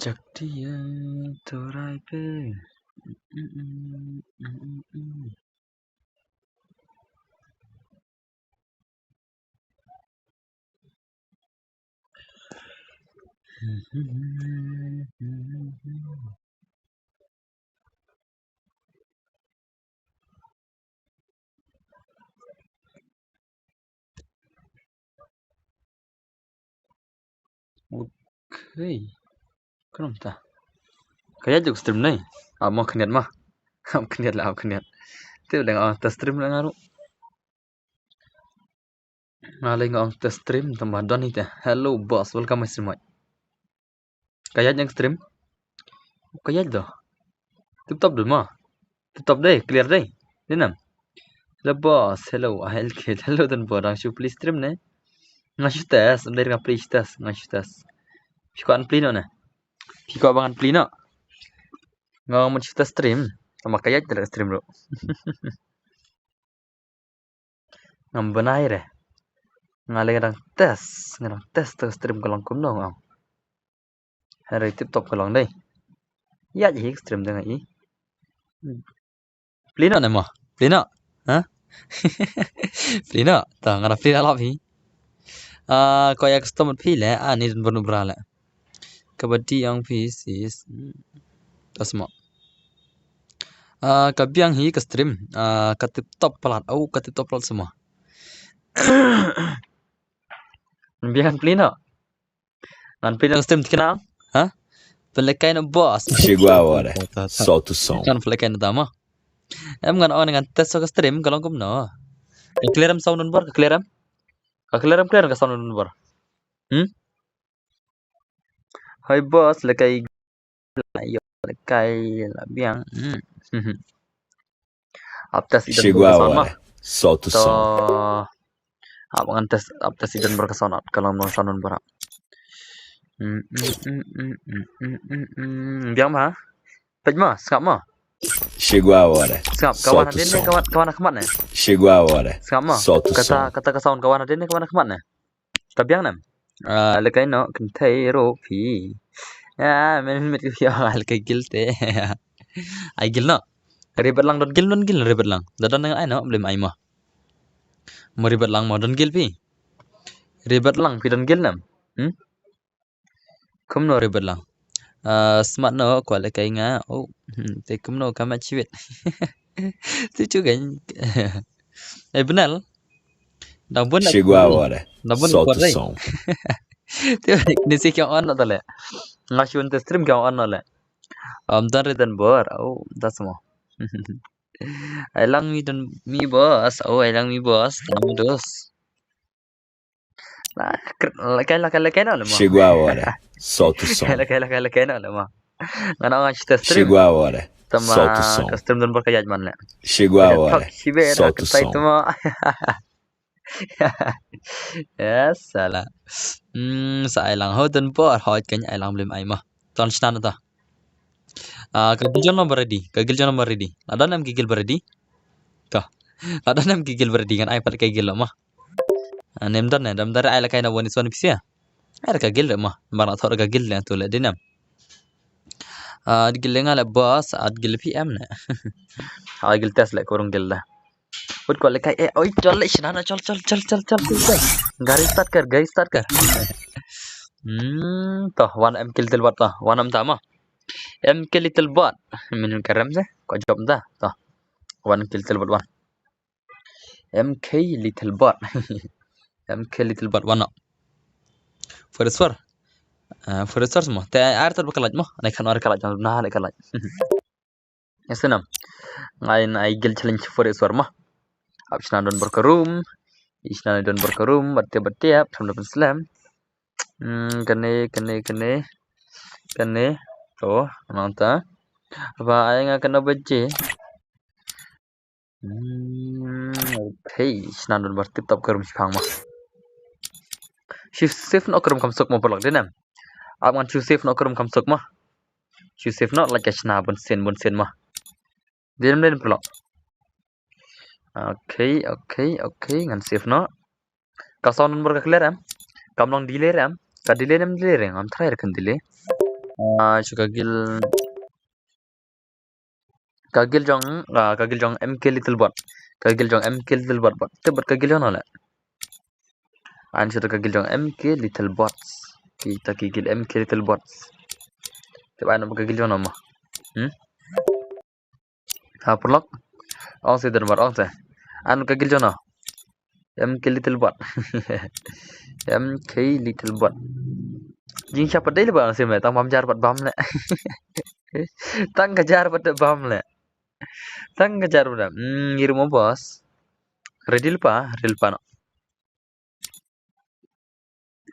Jaktiya torai pe. Okay, kenapa tak? Kaya juk stream nih. Mau keniat mah. Keniat lah, keniat. Itu udah nggak stream lah ngaruh. Ngalih nggak stream tambah don itu. Hello boss, welcome stream. Kaya yang stream. Kaya dah. Tutup dulu mah. Tutup deh, clear deh. Dinam. Hello boss, hello. Hello dan borang shu please stream nih. Ngasih tes, dari nggak please tes, ngasih tes. Pikuan plino nih. Pikuan bangan plino. Nggak mau cerita stream. Sama kaya tidak stream bro. Ngamben air ya. Ngalih ngarang tes terus stream kolong kum dong. Hari tip top kolong deh. Ya jadi stream dengan i. Plino nih mah. Plino. Hah? Plino. Tah ngarang plino lah pi. Kaya custom pi le. Ni dan berburu berala. Kabadi yang pi sis. Tas mo. Kabiang hi ke stream. Katip top pelat. Katip top pelat semua. Biarkan plino. Nan plino stream kenal? Hah? Pelekai no boss. Chegou a hora. Solta o som. Kan pelekai no tama. Em ngan on ngan tes ke stream kalau kum no. Clearam sound number clearam. Clearam ke sound number. Hai boss lekai yo lekai labiang. Aptas idan Chegou a hora. Solta o som. Abangan tes aptas idan berkesonat kalau mau sound number. Biang mah? Pej mah, skap mah. Chegou a hora. Skap kawan ada ni kawan kemat ni. Chegou a hora. Skap mah. Solta o som. Kata ke sound kawan ada ni kawan kemat ni. Kabiang nam. Lekai no kentai ro pi. Men ya lekai gilte. Ai gil no. Ribet lang don gil ribet lang. Dadan dengan ai no belum ai mah. Mau ribet lang mau don gil pi. Ribet lang pi don gil nam. Kum no ribet lang. Smart no kwa lekai nga. Te kum no kamat ciwit. Tu juga. Benar. Chegou a hora. Solta o som. Ni si kya on tale. Ngashun te stream kya on le. Dan redan bor. Das mo. Ailang mi boss. Ailang mi boss. Kami dos. Lekai na le mo. Chegou a hora. Solta o som. Lekai na le mo. Ngana ngash te stream. Chegou a hora. Solta o som. Stream dan bor kaya man le. Chegou a hora. Solta o som. Yes, salah. Sa ailang ho dan bor ho kanya ailang belum ai mah. Ton stan ta. Kagil nomor ready. Ada nam gigil ready. Toh. Ada nam gigil ready kan ai pat kagil mah. Nem dan dam dar ai la kaina woni son pisia. Ai kagil mah. Bara thor kagil la tu la dinam. Digil ngala boss ad gil PM na. Gil tes la kurung gil dah. Ut ko lekai oi chal isna chal. Garis start kar. Toh 1M kill tilbat toh 1M tama. M kill tilbat. Minun karam se ko job dah toh. 1 kill tilbat 1. MK little bot. MK little bot 1. Forestwar semua. Te air terbekalaj mah. Naik kan air kalaj nah naik kalaj. Yasenam. Ngain ai gil challenge forestwar mah. Habis don berkerum, isna don berkerum, batiap sampai slam. Kene. Tuh, nonton. Apa yang akan baca? Okay, isna don bertip kerum sipang mah. Shift no kerum kamsuk mau pelak denam. Abangan shift no kerum kamsuk mah. Shift no like isna bun sen mah. Denam pelak. Okay, ngan save no. Kasaun nomor clear am. Kamlong delay am. Ka delay am try kan delay. Kagil jong MK little bot. Tebet kagil jong ala. Sudah kagil jong MK little bots. Kita kagil MK little bots. Tebet nama kagil jong nama. Perlok. Sih dan bar sih. Kagil jong no. MK little bot. MK little bot. Jing siapa deh lebih sih tang bam jar bam le. Tang kejar bam le. Tang kejar udah. Ngirim mau bos. Ready lupa no.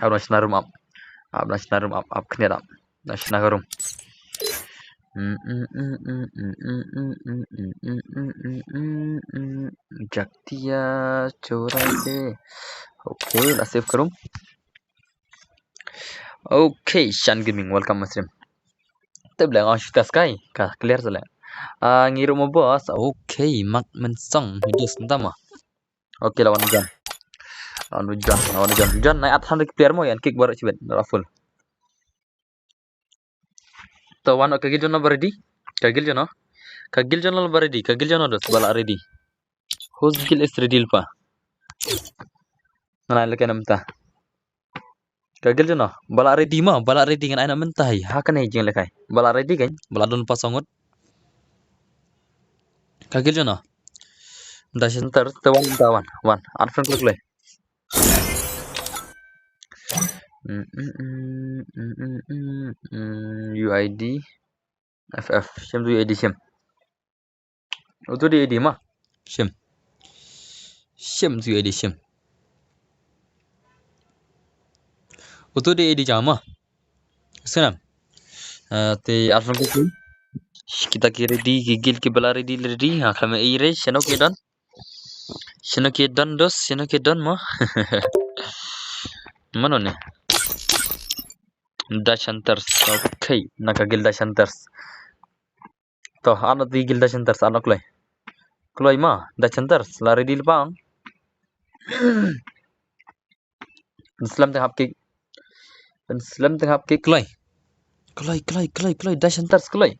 Abnas narum up kena up. Nasna garum. Jaktia corase. Okay, lah save karum. Okay, Shan Gaming, welcome Muslim. Kita bilang kita sky, clear saja. Ngirim mau bos. Okay, mak mensong hidup sentama. Okay, lawan John. John naik atas handuk player mau yang kick baru cibet, full. Tawan kagil jono ready. Kagil jono ready. Kagil jono dos bala ready. Whose skill is ready pa? Nana lekan amta. Kagil jono bala ready kan aina mentah. Hakan ai jing lekai. Bala ready kan? Bala don pasongot. Kagil jono. Dash enter tawan. Arfan klik le. UID FF Syam tu UID Syam. Itu di ID mah Syam tu UID Syam. Itu di ID jama. Senam. Te arfan klik. Kita kira di gigil ke bala ready. Kami ire shano ke don mah. Mana nih? Dash hunters. Okay, nakagil dash hunters. Toh, anak di gil dash hunters anak Kloy mah dash hunters lari di bang. Islam tengah kick kloy dash hunters kloy.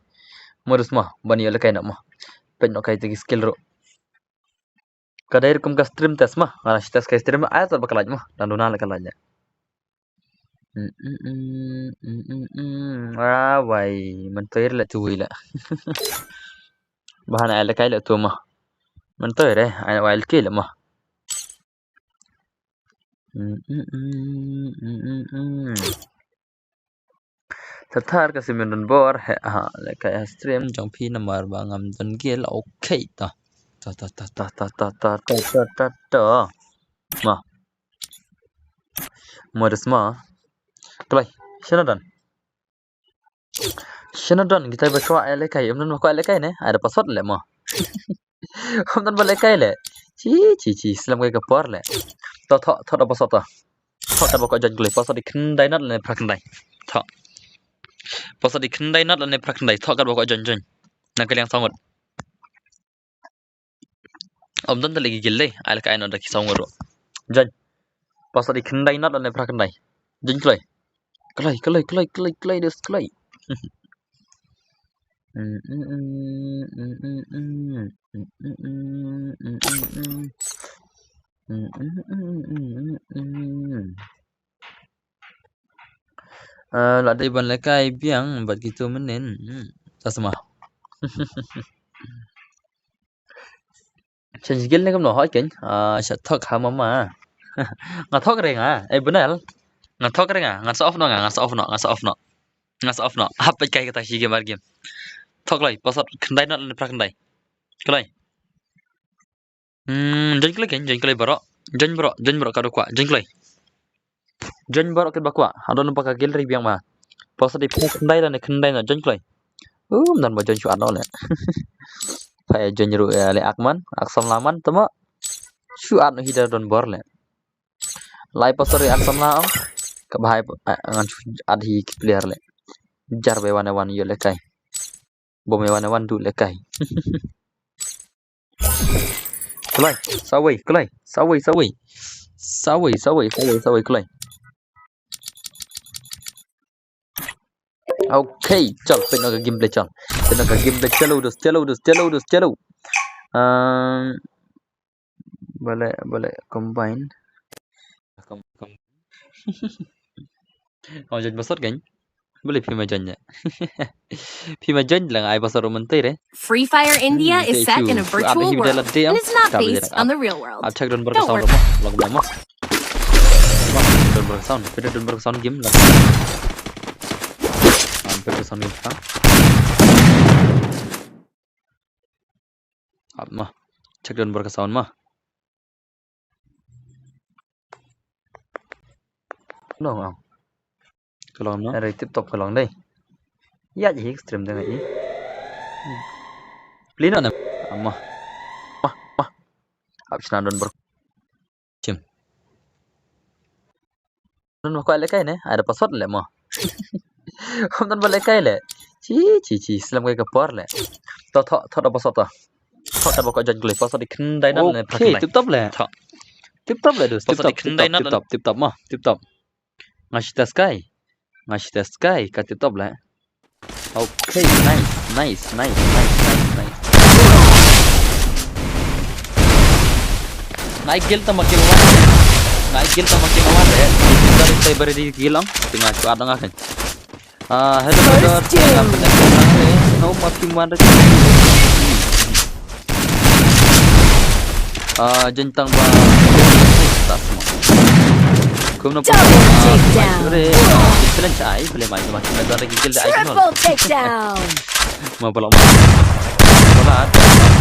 Modus mah bani ole kai nak mah. Pen nak kai tegi skill ro. Kadai kum ka stream test mah. Ana test ka stream ayat bakal aja mah. Dan dona lekal aja. Wai mentoir la tuwi la. Bahan ala kai la tu mah. Mentoir ana wal kil mah. Tatar kasi menun bor kayak stream jong pi nomor bangam dan gil okay ta mah modus mah klay Shanadan kita baca ala kai umnan ko ala kai ne ada password le mah umnan bal kai le ci Islam kai kapor le to da password ta ta bako jan klay password ikndai nat le prakndai ta password ikndai nat le prakndai to kan bako jan nak yang sangot umdan ta lagi gille ala kai no da ki sangot jan password ikndai nat le prakndai jan klay des klay Lada iban lekai biang buat gitu menen. Tak semah. Change skill ni kamu hỏi keng. Thok hama ma. Ngat thok reng benar. Ngat thok reng ngat off no. Apa kai kata si game game. Thok lai pasat kendai nak le prakendai. Kelai. Join kelai barok. Join barok kado kwa. Join kelai. Join barok ket bakwa. Adon nampak kagil ri biang ma. Posa di kendai na join kelai. Dan ba join shuat no le. Phải join ru le akman, aksam laman tama. Shuat no hida don bor le. Lai posa ri aksam la ong. Kabahai ngan adhi player le. Jar be wan yo le kai. Bom wan du le kai. Kulai, sawai, kulai. Okay, चल फिर ना game play चल. फिर ना game play चलो. Boleh combine. Kau jadi besar kan? Boleh pima join. Pima join lang ay besar romantis re. Free Fire India is set in a virtual world and is not based on the real world. Check don't berkesan lagu nama. Don't berkesan, kita don't berkesan game lah. Berkesan game kan? Mah, check don't berkesan mah. Long. Kalau nó đây tiếp tục cái đây giá gì extreme đây này lý nó nè mà habis nonton bercim nonton kau lekai nih ada password le mah nonton berlekai le ci selam kayak kepor le thọ ada password ta thọ ta bakal join klik password di kendai nat le okay tiếp tục le dus tiếp tục ngasih tes sky kat top lah. Okay, nice. Naik gil sama kiloan ya. Dari saya beri di gilang tengah cuat dong kan. Hello brother. No makin mana. Jentang ba. Tak semua. Triple takedown. Mau pelak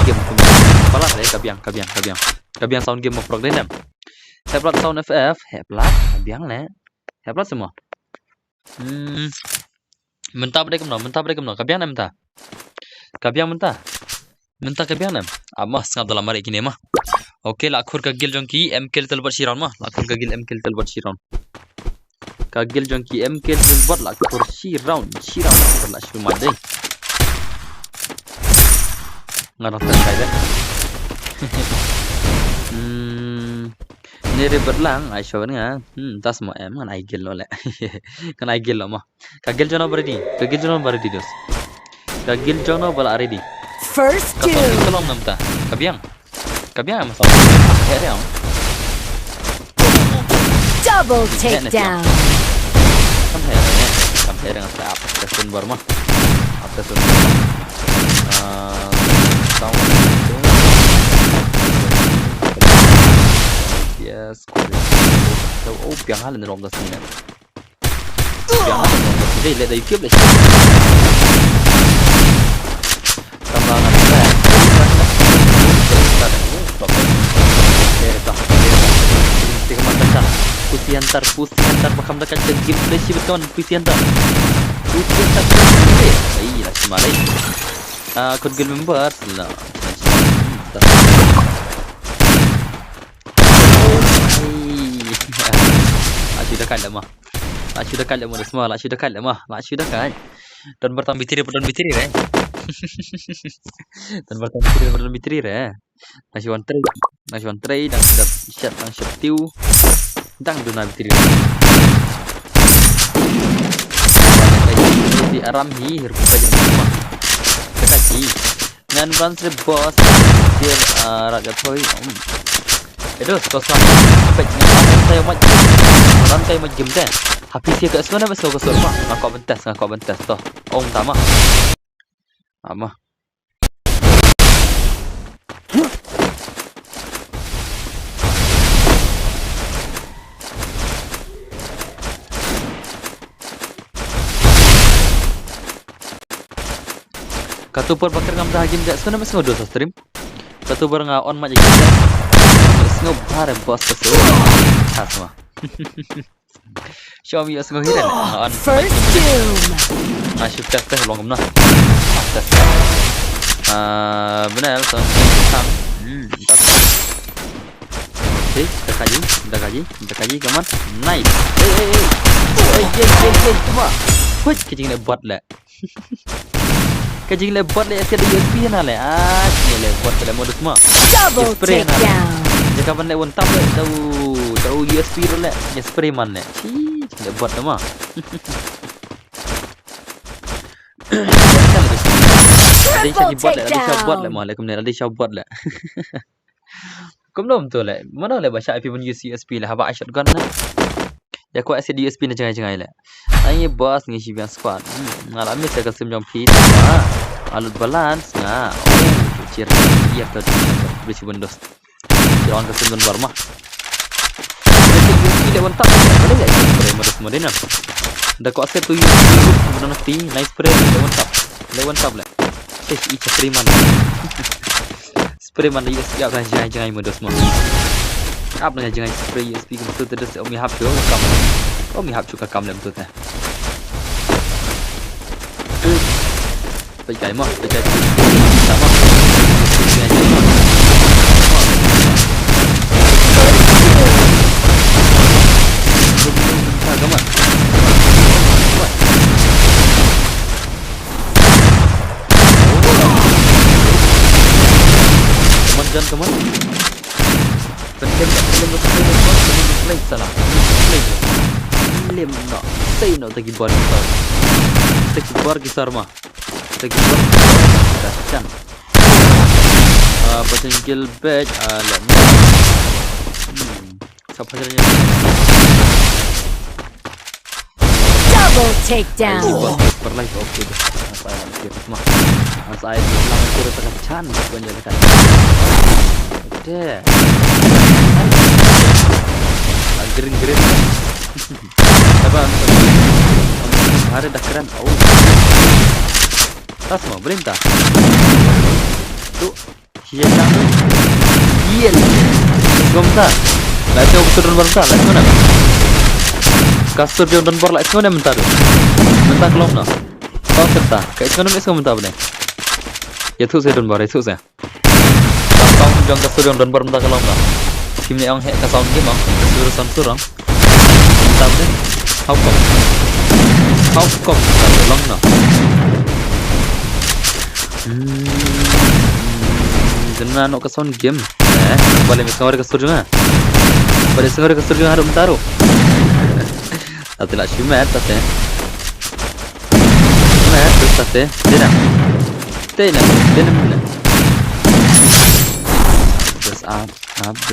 game pelak deh kabiang sound game mau prog deh nem. Hebat sound FF hebat kabiang le hebat semua. Mentah bre kemno kabiang nem mentah kabiang nem amas ngap dalam hari kini mah. Oke, lakhur kagil jongki MKL telbat siron mah. Lakhur kagil MKL telbat siron. Kagil jongki MKL telbat lakhur siron perlah cuma deh. Ngarang terkait deh. Nere berlang Aisyah ni tas mah em kan aigil lo le. Kan aigil lo mah. Kagil jono berdi dos. Kagil jono bal aredi. First two. Kalau namta. Kabiang masalah. Ya. Double takedown. Sampai dengan saya update baru mah. Yes. Biang hal ni romda sini. Dia lihat dari YouTube lah. Tambahan saya. Pusiantar bakam dekat game play sih kawan pusiantar iya lah semalai kod game member lah sudah kan lemah dan bertambah bitiri nasi wan tray dan sudah siap tiu dang duna bitiri di aram hi hirku saja rumah kekaki ngan banser bos dia raga toy itu kosong pek rantai macam dah habis dia kat sana masuk rumah ngakak bentas toh om tama ama Katupur bakar ngam dah game dak sana masih dosa stream. Satu barang on mah jadi. Snow bare bos kesu. Asma. Show me snow hiran on. First doom. Masuk teh long kemna. Tes. Benar son. Sang. Oke, dah kaji, kaman. Nice. Cuma. Wih, kecing lebat lah. Kecing lebat lah. Asyik ada USB na lah. Kecing lebat pada modus mah. Double takedown. Jika pan lewat tap lah, tahu USB tu lah. Ya spray man lah. Kecing lebat lah mah. Ada buat lah mah. Ada buat lah. Kau belum tu lah. Mana lah baca IP pun USB lah. Haba shotgun lah. Ya kau asyik USB na cengai lah. Ini bos ngisi biang squad. Ngalami saya kasih jam fit. Alut balance nga. Oh, ciri dia tu beri Windows. Jangan kasih don bar mah. Ini lewat tap. Boleh tak? Spray modus modern. Dah kau asyik tu USB kemudian nanti nice spray lewat tap lah. Icha spray mana? Spray mana USB apa jangan modus mah. Apa nak jangan spray USB betul terus Omi hap tu kam. Omi hap juga kam betul tak. Baik mah, baik sama. Kamu. Kamu. Play salah. Play no. Say no tagi bar. Tagi bar kisar mah. Tagi bar. Kan. Potential badge alam. Siapa caranya? Double takedown. Perlai okey dah. Saya fikir mah. Saya bilang kira tekan can banyak kan. Deh. Green. Apa? Hari dah keren. Oh. Tas mau berintah. Tu. Hiya tahu. Iya. Gomta. Lagi aku turun berintah. Lagi mana? Kastur dia turun berintah. Lagi mana mentar? Mentar kelom na. Kau kata. Kayak mana meskom mentar benda? Ya tu saya turun berintah. Itu saya. Kau jangan kastur dia turun berintah kelom na. Kim ni ang hek ka sound game ang surusan surang tapi how come long na jangan nak ka sound game boleh mesawar ka surang boleh mesawar ka surang harum taruh atla shumat tate terus tate tena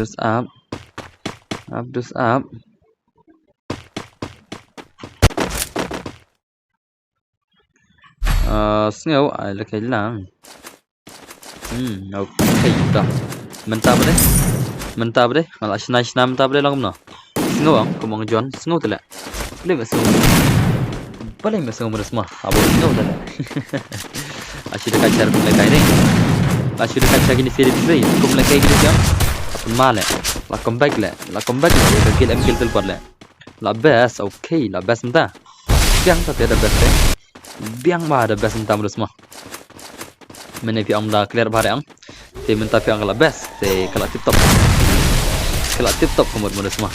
Just up. Snow ala kailang. Okay dah. Mentah boleh. Kalau asna mentah boleh lang no. Snow ang kumang John, snow tala. Boleh masuk semua. Abang snow tala. Asyik dekat cara kumulai kai ni. Asyik dekat cara gini seri seri. Kumulai kai gini siang. Male. La comeback le. Ya kill tu buat le. La best. Okay, la best mentah. Biang tapi ada best eh. Biang mah ada best mentah menurut semua. Mana piang dah clear barang. Tapi mentah piang la best. Tapi kalau tip top kamu menurut semua.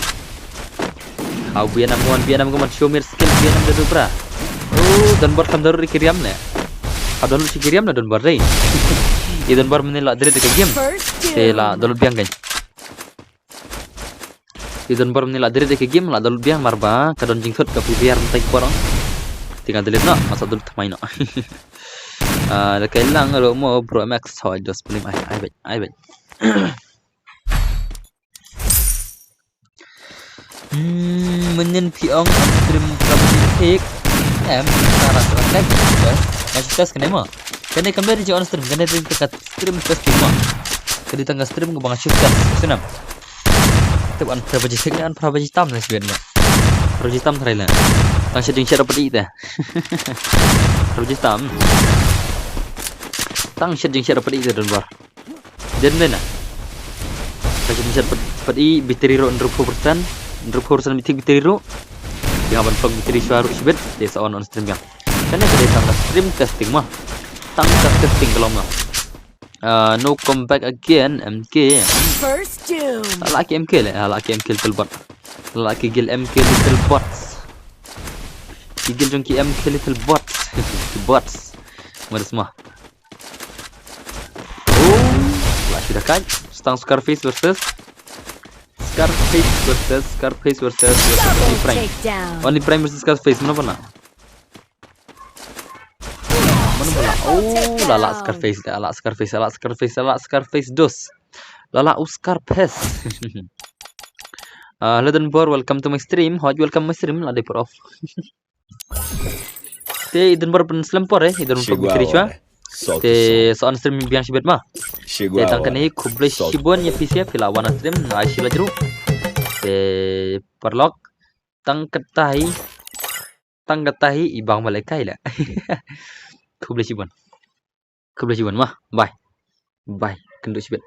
Kau biar nama show me skill biar nama dulu pra. Oh, dan buat kamu dulu kiriam le. Kau dulu kiriam le dan buat rey. Idan buat menilai dari dekat game. Tela dulu biang kan. Idan baru menilai dari dekat game lah dulu biang marba kadon jingkot ke biar mentai korang tinggal delete nak masa dulu main nak dekat lang kalau mau Pro Max so just beli I bet menyen piong stream kamu sekarang kan masih tes kenapa kena kembali je on stream kena dekat stream tes cuma kena tengah stream ke bang shift tes senam tu an prabaji seknya an prabaji tam lah sebenarnya prabaji tam Thailand langsung ding share dapat ite prabaji tam tang share ding share dapat ite dan bar Jen na. Kasi bisa pati bitiriro under 4%, under 4% bitiriro. Yang aban pag bitiri suara sibet desa on stream yang. Karena kita tangga stream testing mah. Tangga testing kalau mah. No comeback again MK. First doom. Laki MK lah, laki MK little bot. Laki gil MK little bots. Gil jongki MK little bots. Bots. Mana semua. Oh, lah sudah kan? Stang Scarface versus Only Prime. Only Prime versus Scarface mana pernah? Oh, lala Scarface dos. Lala Scarface. Hello dan bor, welcome to my stream. Hot welcome my stream lah depor off. Te idan bor pen slempor idan untuk bitiri chua. Te soal stream biang sibet mah. Te tangkan hi kubre shibon ya PC pila wana stream na shila jeru. Te perlok tang ketahi ibang malaikai lah. Kuble shibon mah. Bye. Kenduk sibet.